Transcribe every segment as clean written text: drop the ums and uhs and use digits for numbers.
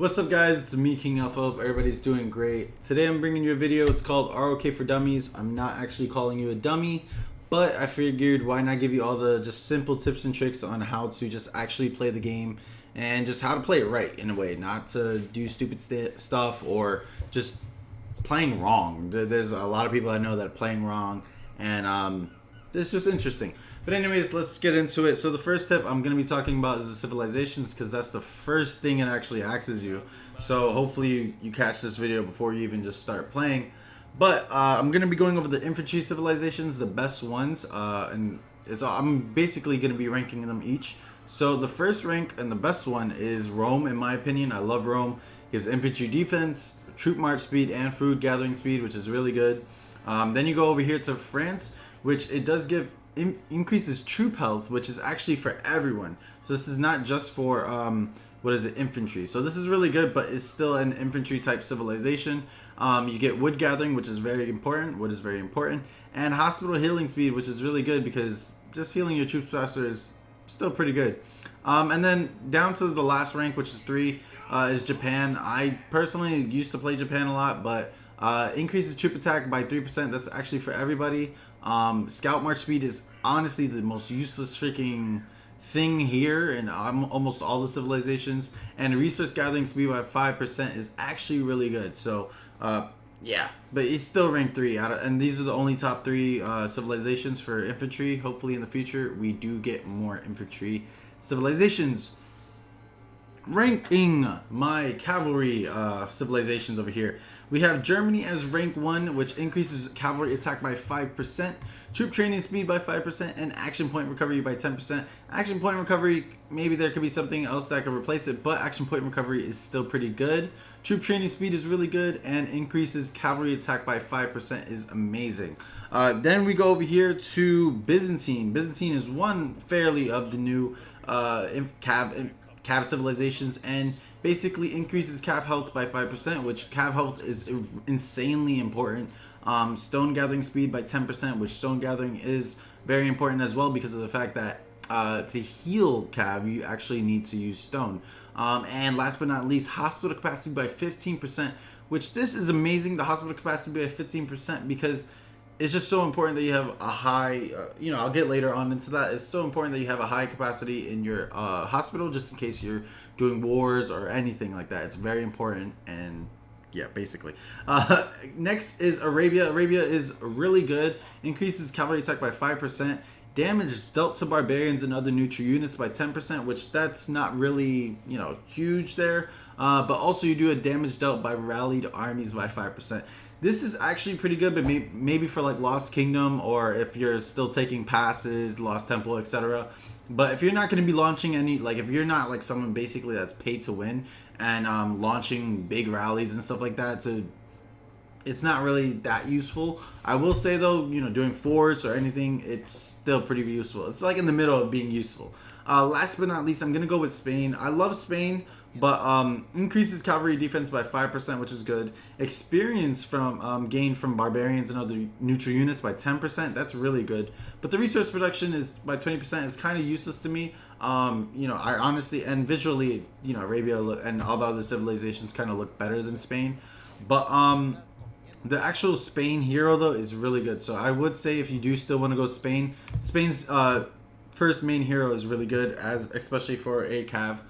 What's up, guys? It's me, King Alpha. Hope everybody's doing great. Today I'm bringing you a video. It's called ROK for Dummies. I'm not actually calling you a dummy, but I figured why not give you all the just simple tips and tricks on how to just actually play the game and just how to play it right in a way, not to do stupid stuff or just playing wrong. There's a lot of people I know that are playing wrong, and it's just interesting. But anyways, let's get into it. So the first tip I'm going to be talking about is the civilizations, because that's the first thing it actually asks you. So hopefully you catch this video before you even just start playing. But I'm going to be going over the infantry civilizations, the best ones, and I'm basically going to be ranking them each. So the first rank and the best one is Rome, in my opinion. I love Rome. It gives infantry defense, troop march speed, and food gathering speed, which is really good. Then you go over here to France, which it does give increases troop health, which is actually for everyone. So this is not just for infantry. So this is really good, but it's still an infantry type civilization. You get wood gathering, which is very important. Wood is very important, and hospital healing speed, which is really good because just healing your troops faster is still pretty good. And then down to the last rank, which is 3, is Japan. I personally used to play Japan a lot, but increases troop attack by 3%. That's actually for everybody. Scout march speed is honestly the most useless freaking thing here in almost all the civilizations, and resource gathering speed by 5% is actually really good. So yeah, but it's still ranked 3 and these are the only top 3 civilizations for infantry. Hopefully in the future we do get more infantry civilizations. Ranking my cavalry civilizations over here, we have Germany as rank 1, which increases cavalry attack by 5%, troop training speed by 5%, and action point recovery by 10%. Action point recovery, maybe there could be something else that could replace it, but action point recovery is still pretty good. Troop training speed is really good, and increases cavalry attack by 5% is amazing. Then we go over here to Byzantine. Byzantine is one fairly of the new Cav civilizations, and basically increases Cav health by 5%, which Cav health is insanely important. Stone gathering speed by 10%, which stone gathering is very important as well because of the fact that to heal Cav you actually need to use stone. And last but not least, hospital capacity by 15%, which this is amazing, the hospital capacity by 15%, because it's just so important that you have a high, I'll get later on into that. It's so important that you have a high capacity in your hospital, just in case you're doing wars or anything like that. It's very important, and yeah, basically. Next is Arabia. Arabia is really good. Increases cavalry attack by 5%. Damage dealt to barbarians and other neutral units by 10%, which that's not really, huge there. But also you do a damage dealt by rallied armies by 5%. This is actually pretty good, but maybe for like Lost Kingdom, or if you're still taking passes, Lost Temple, etc. But if you're not going to be launching any, like if you're not like someone basically that's paid to win and launching big rallies and stuff like that, it's not really that useful. I will say though, doing forts or anything, it's still pretty useful. It's like in the middle of being useful. Last but not least, I'm going to go with Spain. I love Spain, but increases cavalry defense by 5%, which is good. Experience from gained from barbarians and other neutral units by 10%. That's really good. But the resource production is by 20% is kind of useless to me. I honestly, and visually, Arabia and all the other civilizations kind of look better than Spain. But the actual Spain hero though is really good. So I would say if you do still want to go Spain, Spain's first main hero is really good, especially for a Cav.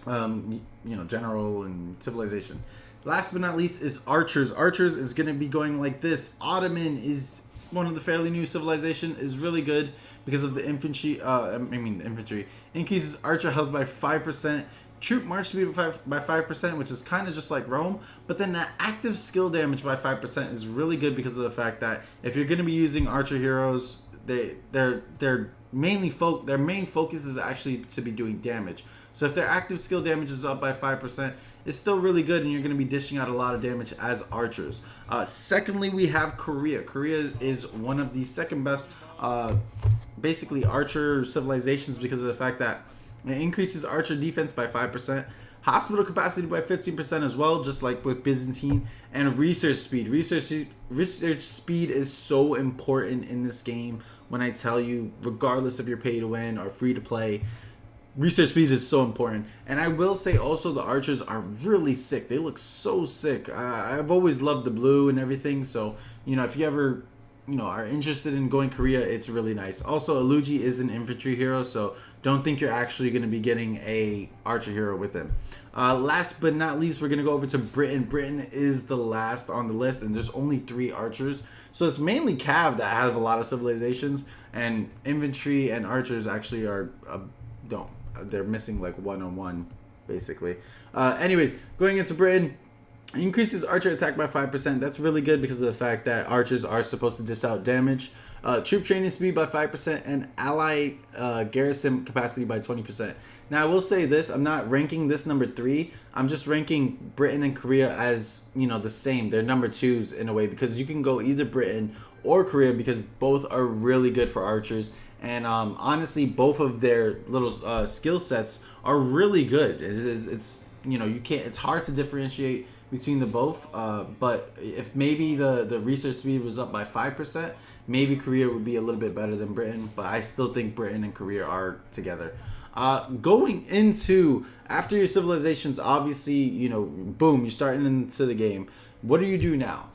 General and civilization. Last but not least is archers. Archers is going to be going like this. Ottoman is one of the fairly new civilization, is really good because of the infantry. Infantry increases archer health by 5%. Troop march speed by 5%, which is kind of just like Rome. But then that active skill damage by 5% is really good because of the fact that if you're going to be using archer heroes, their main focus is actually to be doing damage. So if their active skill damage is up by 5%, it's still really good, and you're going to be dishing out a lot of damage as archers. Secondly, we have Korea. Korea is one of the second best, basically archer civilizations because of the fact that it increases archer defense by 5%, hospital capacity by 15% as well, just like with Byzantine, and research speed. Research speed is so important in this game. When I tell you, regardless if you're pay to win or free to play, research speed is so important. And I will say also the archers are really sick. They look so sick. I've always loved the blue and everything. So, if you ever, are interested in going Korea, it's really nice. Also, Aluji is an infantry hero, so don't think you're actually going to be getting a archer hero with him. Last but not least, we're going to go over to Britain. Britain is the last on the list, and there's only 3 archers. So it's mainly Cav that have a lot of civilizations, and infantry and archers actually are don't. They're missing like 1-on-1, basically. Anyways, going into Britain, increases archer attack by 5%. That's really good because of the fact that archers are supposed to dish out damage. Troop training speed by 5% and ally garrison capacity by 20%. Now I will say this, I'm not ranking this number 3. I'm just ranking Britain and Korea as, the same. They're number 2s in a way because you can go either Britain or Korea because both are really good for archers. And honestly, both of their little skill sets are really good. It's you can't. It's hard to differentiate between the both. But if maybe the research speed was up by 5%, maybe Korea would be a little bit better than Britain. But I still think Britain and Korea are together. Going into after your civilizations, obviously boom, you're starting into the game. What do you do now?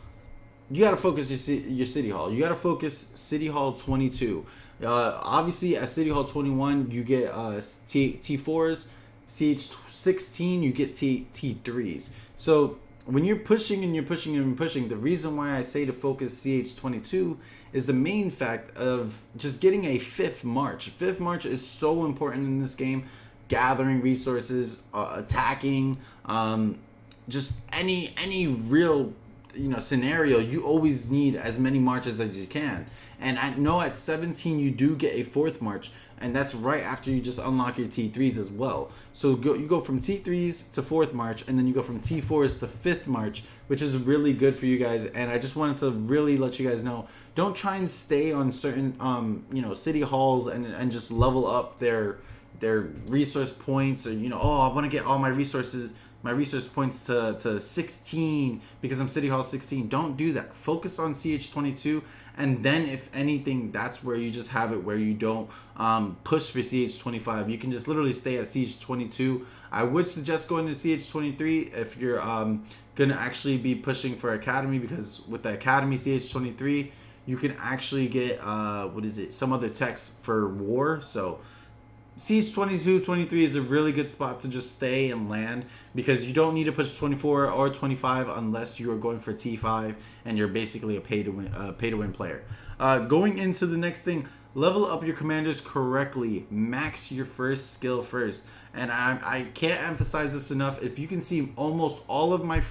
You got to focus your city hall. You got to focus city hall 22. Obviously, at City Hall 21, you get T4s. CH16, you get T3s. So when you're pushing and you're pushing and pushing, the reason why I say to focus CH22 is the main fact of just getting a 5th march. 5th march is so important in this game. Gathering resources, attacking, just any real scenario, you always need as many marches as you can. And I know at 17 you do get a 4th march, and that's right after you just unlock your T3s as well. So you go from T3s to 4th march, and then you go from T4s to 5th march, which is really good for you guys. And I just wanted to really let you guys know, don't try and stay on certain city halls and just level up their resource points, or I want to get all my resource points to 16 because I'm City Hall 16. Don't do that. Focus on CH22, and then if anything, that's where you just have it where you don't push for CH25. You can just literally stay at CH22. I would suggest going to CH23 if you're gonna actually be pushing for Academy, because with the Academy CH23 you can actually get some other techs for war. So CH22, 23 is a really good spot to just stay and land, because you don't need to push 24 or 25 unless you are going for T5 and you're basically a pay to win player. Going into the next thing, level up your commanders correctly. Max your first skill first. And I can't emphasize this enough. If you can see almost all of my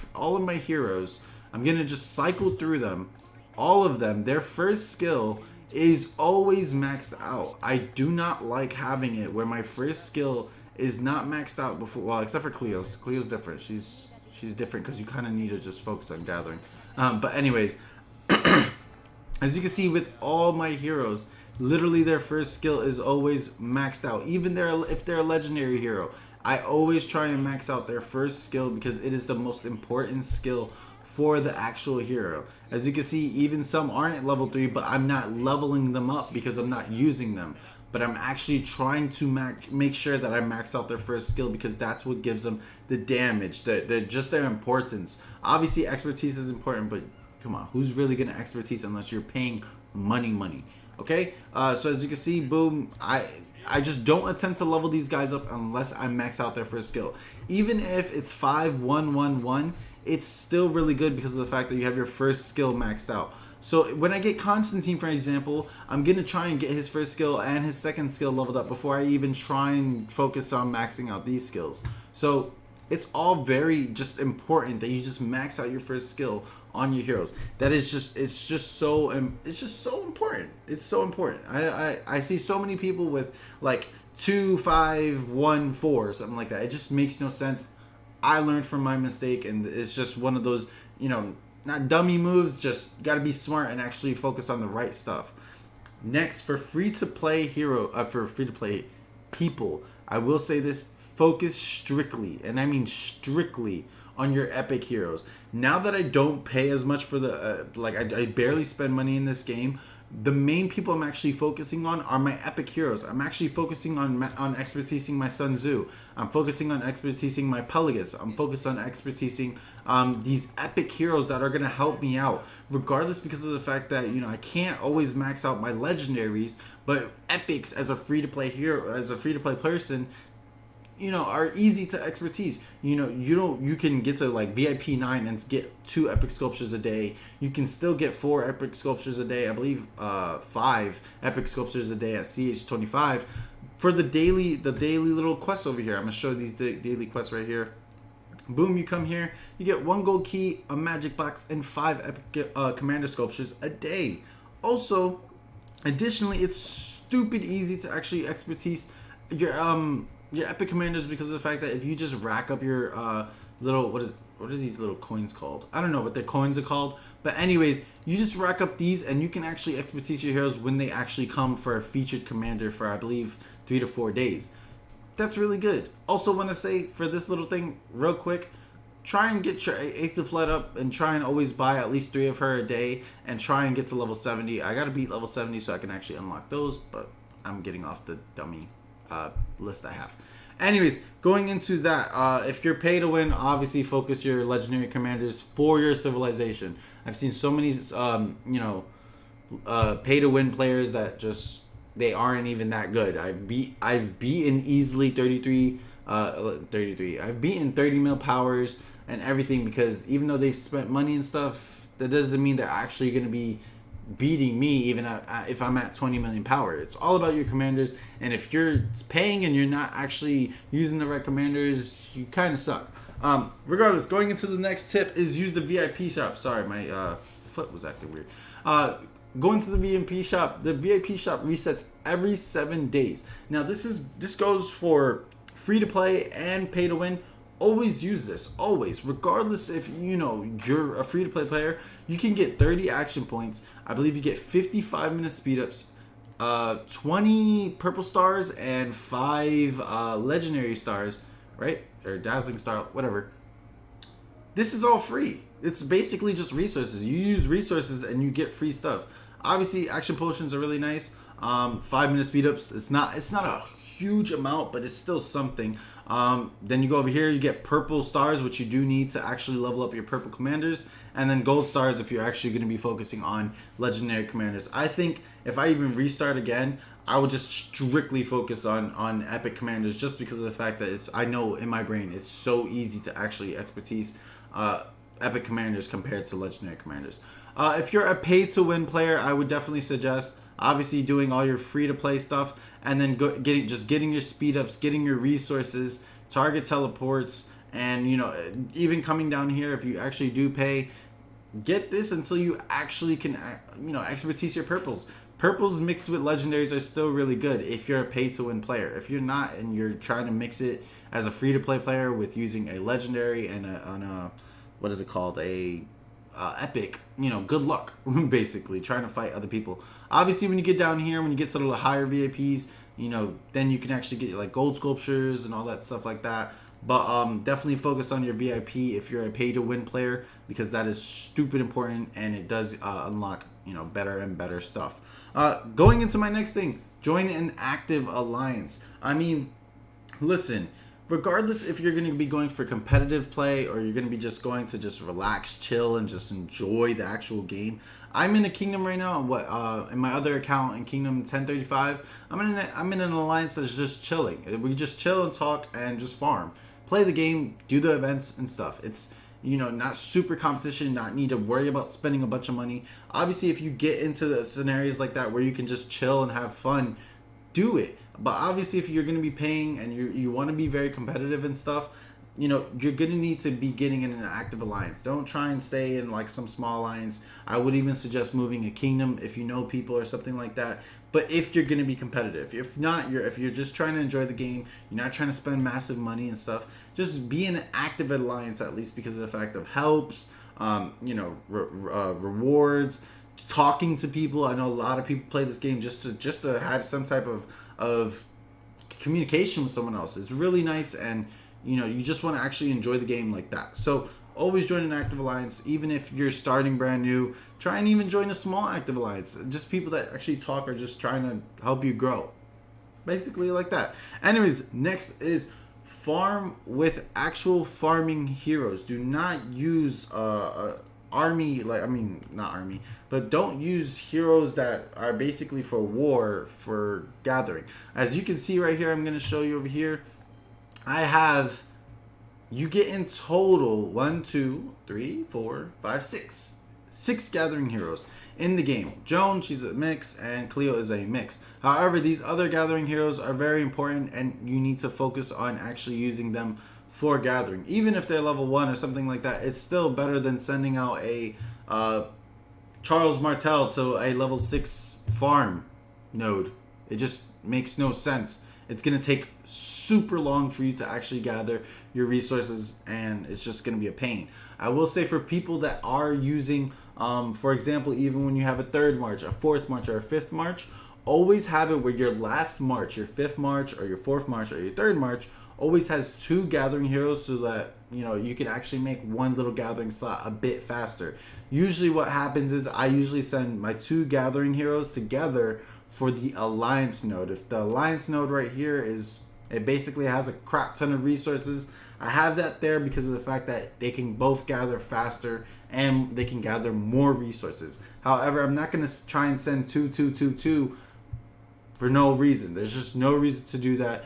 heroes, I'm gonna just cycle through them. All of them, their first skill is always maxed out. I do not like having it where my first skill is not maxed out before. Well, except for Cleo's. Cleo's different. She's different because you kind of need to just focus on gathering. But anyways, as you can see with all my heroes, literally their first skill is always maxed out. Even if they're a legendary hero, I always try and max out their first skill because it is the most important skill for the actual hero. As you can see, even some aren't level 3, but I'm not leveling them up because I'm not using them. But I'm actually trying to make sure that I max out their first skill, because that's what gives them the damage, just their importance. Obviously, expertise is important, but come on, who's really gonna expertise unless you're paying money? Okay, so as you can see, boom, I just don't attempt to level these guys up unless I max out their first skill. Even if it's 5-1-1-1, it's still really good because of the fact that you have your first skill maxed out. So when I get Constantine, for example, I'm going to try and get his first skill and his second skill leveled up before I even try and focus on maxing out these skills. So it's all very just important that you just max out your first skill on your heroes. That is just, it's just so important. It's so important. I see so many people with like 2-5-1-4, something like that. It just makes no sense. I learned from my mistake, and it's just one of those, not dummy moves, just got to be smart and actually focus on the right stuff. Next, for free-to-play people, I will say this, focus strictly, and I mean strictly, on your epic heroes. Now that I don't pay as much for the, I barely spend money in this game, The main people I'm actually focusing on are my epic heroes. I'm actually focusing on expertising my Sun Tzu. I'm focusing on expertising my Pelagus. I'm focused on expertising these epic heroes that are going to help me out, regardless, because of the fact that, you know, I can't always max out my legendaries, but epics as a free-to-play hero, as a free-to-play person, you know, are easy to expertise. You know, you can get to like VIP 9 and get 2 epic sculptures a day. You can still get 4 epic sculptures a day. I believe 5 epic sculptures a day at CH25 for the daily little quests over here. I'm gonna show these daily quests right here. Boom, you come here, you get 1 gold key, a magic box, and 5 epic commander sculptures a day. Also, additionally, it's stupid easy to actually expertise your epic commanders, because of the fact that if you just rack up your little, what are these little coins called? I don't know what the coins are called, but anyways, you just rack up these and you can actually expertise your heroes when they actually come for a featured commander for, I believe, 3 to 4 days. That's really good. Also want to say, for this little thing real quick, try and get your 8th flood up and try and always buy at least 3 of her a day and try and get to level 70. I gotta beat level 70 so I can actually unlock those, but I'm getting off the dummy list I have. Anyways, going into that, if you're pay to win, obviously focus your legendary commanders for your civilization. I've seen so many you know, pay to win players that just, they aren't even that good. I've beaten easily 33. I've beaten 30 mil powers and everything, because even though they've spent money and stuff, that doesn't mean they're actually going to be beating me even if I'm at 20 million power. It's all about your commanders, and if you're paying and you're not actually using the right commanders, you kind of suck. Regardless, going into the next tip is use the VIP shop. Sorry, my foot was acting weird. Going to the VIP shop. The VIP shop resets every 7 days. Now this goes for free to play and pay to win. Always use this, always, regardless if you know you're a free to play player. You can get 30 action points. I believe you get 55 minute speed ups, 20 purple stars, and 5 legendary stars, right? Or dazzling star, whatever. This is all free. It's basically just resources. You use resources and you get free stuff. Obviously, action potions are really nice. 5 minute speed ups. It's not a huge amount, but it's still something. Then you go over here, you get purple stars, which you do need to actually level up your purple commanders, and then gold stars if you're actually going to be focusing on legendary commanders. I think if I even restart again, I would just strictly focus on epic commanders, just because of the fact that I know in my brain it's so easy to actually expertise epic commanders compared to legendary commanders. If you're a pay to win player, I would definitely suggest obviously doing all your free to play stuff, and then getting your speed ups, getting your resources, target teleports, and you know, even coming down here, if you actually do pay, get this until you actually can, you know, expertise your purples. Purples mixed with legendaries are still really good if you're a pay to win player. If you're not and you're trying to mix it as a free to play player with using a legendary and a what is it called, a epic, you know, good luck. Basically trying to fight other people. Obviously when you get down here, when you get to the higher VIPs, you know, then you can actually get like gold sculptures and all that stuff like that. But definitely focus on your VIP if you're a pay to win player, because that is stupid important, and it does unlock, you know, better and better stuff. Going into my next thing, join an active alliance. I mean, listen, regardless if you're going to be going for competitive play or you're going to be just going to just relax, chill, and just enjoy the actual game. I'm in a kingdom right now. In my other account in Kingdom 1035, I'm in an alliance that's just chilling. We just chill and talk and just farm, play the game, do the events and stuff. It's, you know, not super competition, not need to worry about spending a bunch of money. Obviously, if you get into the scenarios like that where you can just chill and have fun, do it. But obviously, if you're going to be paying and you want to be very competitive and stuff, you know, you're going to need to be getting in an active alliance. Don't try and stay in like some small alliance. I would even suggest moving a kingdom if you know people or something like that. But if you're going to be competitive, if not, if you're just trying to enjoy the game, you're not trying to spend massive money and stuff, just be in an active alliance at least, because of the fact of helps, you know, rewards, talking to people. I know a lot of people play this game just to have some type of communication with someone else. It's really nice, and you know, you just want to actually enjoy the game like that. So always join an active alliance. Even if you're starting brand new, try and even join a small active alliance. Just people that actually talk are just trying to help you grow. Basically like that. Anyways, next is farm with actual farming heroes. Do not use army, like, I mean, not army, but don't use heroes that are basically for war, for gathering. As you can see right here, I'm going to show you over here, I have, you get in total 1, 2, 3, 4, 5, 6 gathering heroes in the game. Joan, she's a mix, and Cleo is a mix. However, these other gathering heroes are very important, and you need to focus on actually using them for gathering. Even if they're level 1 or something like that, it's still better than sending out a Charles Martel to a level 6 farm node. It just makes no sense. It's going to take super long for you to actually gather your resources, and it's just going to be a pain. I will say for people that are using, for example, even when you have a 3rd March, a 4th March, or a 5th March, always have it where your last March, your 5th March, or your 4th March, or your 3rd March, always has 2 gathering heroes, so that you can actually make one little gathering slot a bit faster. Usually what happens is I usually send my 2 gathering heroes together for the alliance node. If the alliance node right here it basically has a crap ton of resources, I have that there because of the fact that they can both gather faster and they can gather more resources. However, I'm not going to try and send 2, 2, 2, 2 for no reason. There's just no reason to do that.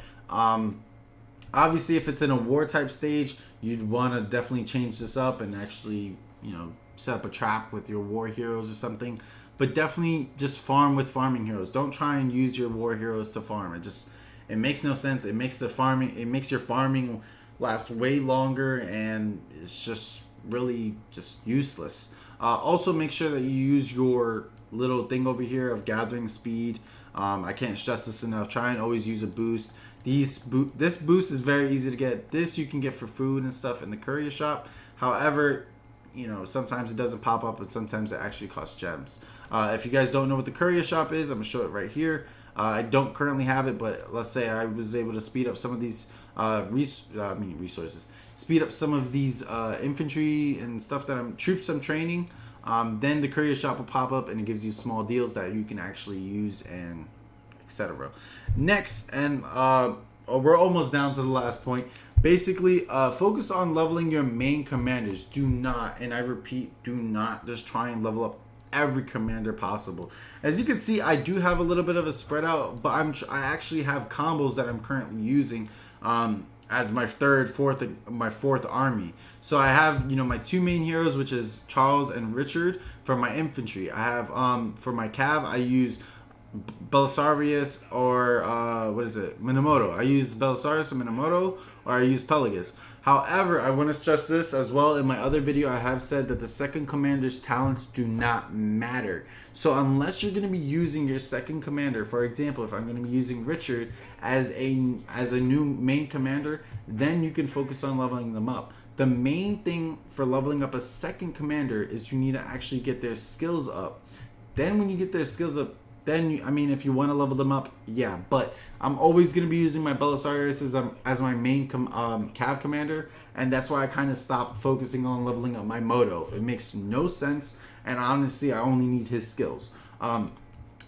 Obviously, if it's in a war type stage, you'd want to definitely change this up and actually, set up a trap with your war heroes or something. But definitely just farm with farming heroes. Don't try and use your war heroes to farm. It makes no sense. It makes your farming last way longer, and it's just really just useless. Also, make sure that you use your little thing over here of gathering speed. I can't stress this enough. Try and always use a boost. This boost is very easy to get. This you can get for food and stuff in the courier shop. However, sometimes it doesn't pop up, and sometimes it actually costs gems. If you guys don't know what the courier shop is, I'm gonna show it right here. I don't currently have it, but let's say I was able to speed up some of these resources. Speed up some of these infantry and stuff troops I'm training. Then the courier shop will pop up, and it gives you small deals that you can actually use, and etc. Next, and we're almost down to the last point. Basically, focus on leveling your main commanders. Do not, and I repeat, do not just try and level up every commander possible. As you can see, I do have a little bit of a spread out, but I actually have combos that I'm currently using as my fourth army. So I have my 2 main heroes, which is Charles and Richard for my infantry. I have for my cav, I use Belisarius or Minamoto. I use Belisarius or Minamoto, or I use Pelagus. However, I want to stress this as well. In my other video, I have said that the second commander's talents do not matter. So unless you're going to be using your second commander, for example, if I'm going to be using Richard as a new main commander, then you can focus on leveling them up. The main thing for leveling up a second commander is you need to actually get their skills up. Then when you get their skills up, then if you want to level them up, yeah. But I'm always going to be using my Belisarius as my main cav commander, and that's why I kind of stopped focusing on leveling up my Moto. It makes no sense, and honestly, I only need his skills. But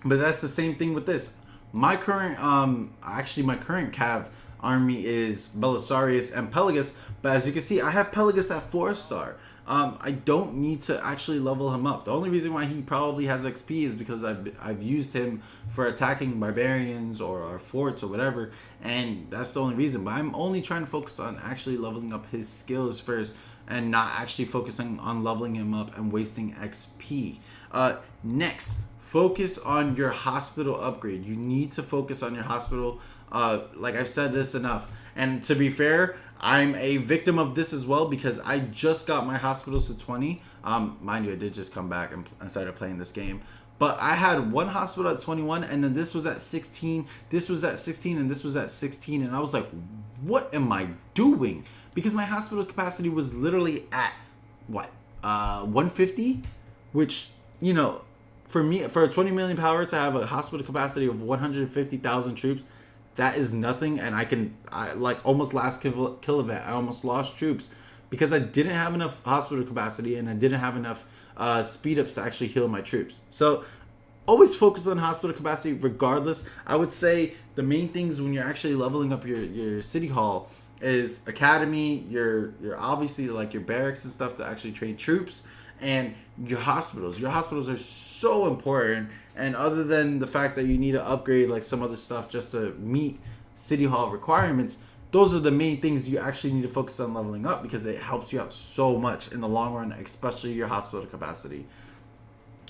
that's the same thing with this. My current cav army is Belisarius and Pelagus, but as you can see, I have Pelagus at 4-star. I don't need to actually level him up. The only reason why he probably has XP is because I've used him for attacking barbarians or forts or whatever, and that's the only reason. But I'm only trying to focus on actually leveling up his skills first, and not actually focusing on leveling him up and wasting XP. Next, focus on your hospital upgrade. You need to focus on your hospital. Like I've said this enough, and to be fair, I'm a victim of this as well, because I just got my hospitals to 20. Mind you, I did just come back and started playing this game. But I had one hospital at 21, and then this was at 16, this was at 16, and this was at 16. And I was like, what am I doing? Because my hospital capacity was literally at, 150? Which, for me, for a 20 million power to have a hospital capacity of 150,000 troops, that is nothing. And I like almost last kill event, I almost lost troops because I didn't have enough hospital capacity and I didn't have enough speed ups to actually heal my troops. So always focus on hospital capacity regardless. I would say the main things when you're actually leveling up your city hall is academy, your obviously like your barracks and stuff to actually train troops, and your hospitals. Your hospitals are so important, and other than the fact that you need to upgrade like some other stuff just to meet city hall requirements, those are the main things you actually need to focus on leveling up, because it helps you out so much in the long run, especially your hospital capacity.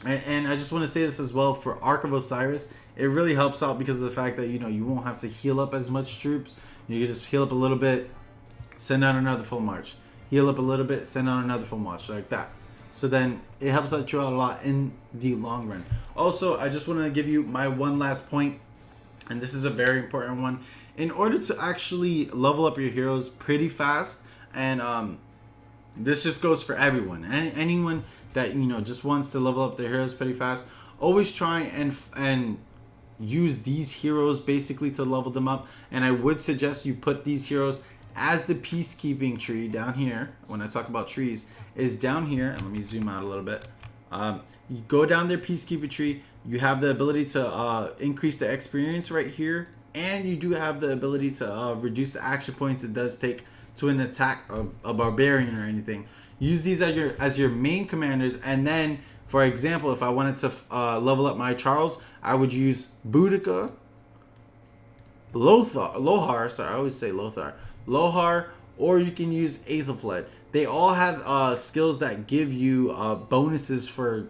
And I just want to say this as well for Ark of Osiris. It really helps out because of the fact that you won't have to heal up as much troops. You can just heal up a little bit, send out another full march. Heal up a little bit, send out another full march, like that. So then it helps out you out a lot in the long run. Also, I just want to give you my one last point, and this is a very important one. In order to actually level up your heroes pretty fast, and this just goes for everyone, anyone that just wants to level up their heroes pretty fast, always try and use these heroes basically to level them up. And I would suggest you put these heroes as the peacekeeping tree down here. When I talk about trees, is down here, and let me zoom out a little bit. You go down their peacekeeping tree, you have the ability to increase the experience right here, and you do have the ability to reduce the action points it does take to an attack a barbarian or anything. Use these as your main commanders, and then for example, if I wanted to level up my Charles, I would use Boudica, Lohar, sorry, I always say Lohar, or you can use Aethelflaed. They all have skills that give you bonuses for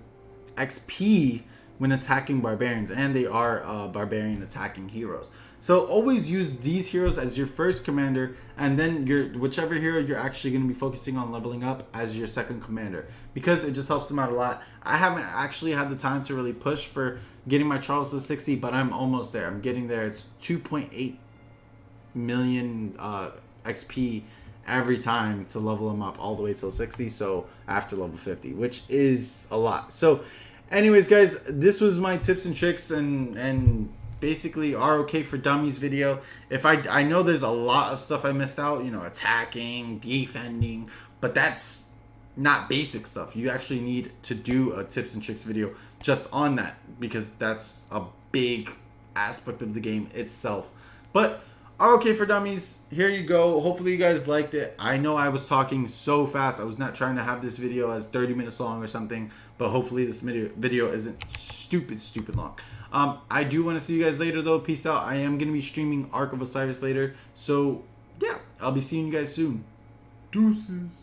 XP when attacking barbarians, and they are barbarian attacking heroes. So always use these heroes as your first commander, and then whichever hero you're actually going to be focusing on leveling up as your second commander, because it just helps them out a lot. I haven't actually had the time to really push for getting my Charles to 60, but I'm almost there. I'm getting there. It's 2.8 million XP every time to level them up all the way till 60, so after level 50, which is a lot. So anyways guys, this was my tips and tricks and basically ROK for Dummies video. If I know there's a lot of stuff I missed out, attacking, defending, but that's not basic stuff. You actually need to do a tips and tricks video just on that, because that's a big aspect of the game itself. But ROK for Dummies, here you go. Hopefully you guys liked it. I know I was talking so fast. I was not trying to have this video as 30 minutes long or something, but hopefully this video isn't stupid long. I do want to see you guys later though. Peace out. I am going to be streaming Ark of Osiris later. So yeah, I'll be seeing you guys soon. Deuces.